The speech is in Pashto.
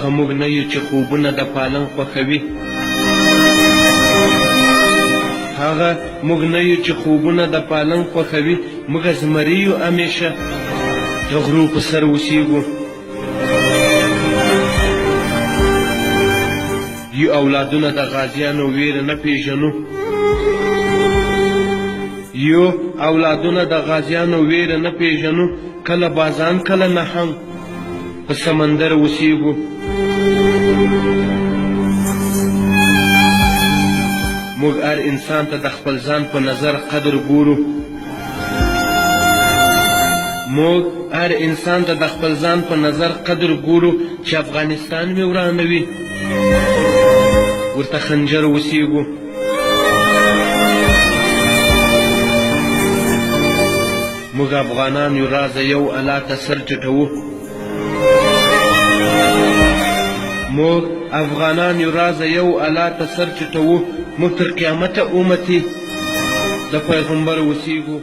هغه موږ نه یو چې خوبونه د پالنګ خوښوي، هغه موږ نه یو چې خوبونه د پالنګ خوښوي، موږ زمري یو همیشه د غرو په سر اوسیږو. یو اولادونه د غازیانو ویره نه پیژنو، یو اولادونه د غازیانو ویره نه پیژنو، کله بازان کله نهنګ په سمندر اوسیږو. موږ هر انسان ته د خپل ځان په نظر قدر ګورو، موږ هر انسان ته د خپل ځان په نظر قدر ګورو، چې افغانستان مې ورانوي ورته خنجر اوسیږو. موږ افغانان یو رازه یو الله ته سر ټیټوو، موږ افغانان یو رازه یو الله ته سر ټیټوو، موږ تر قیامته امتي د پیغمبر اوسیږو.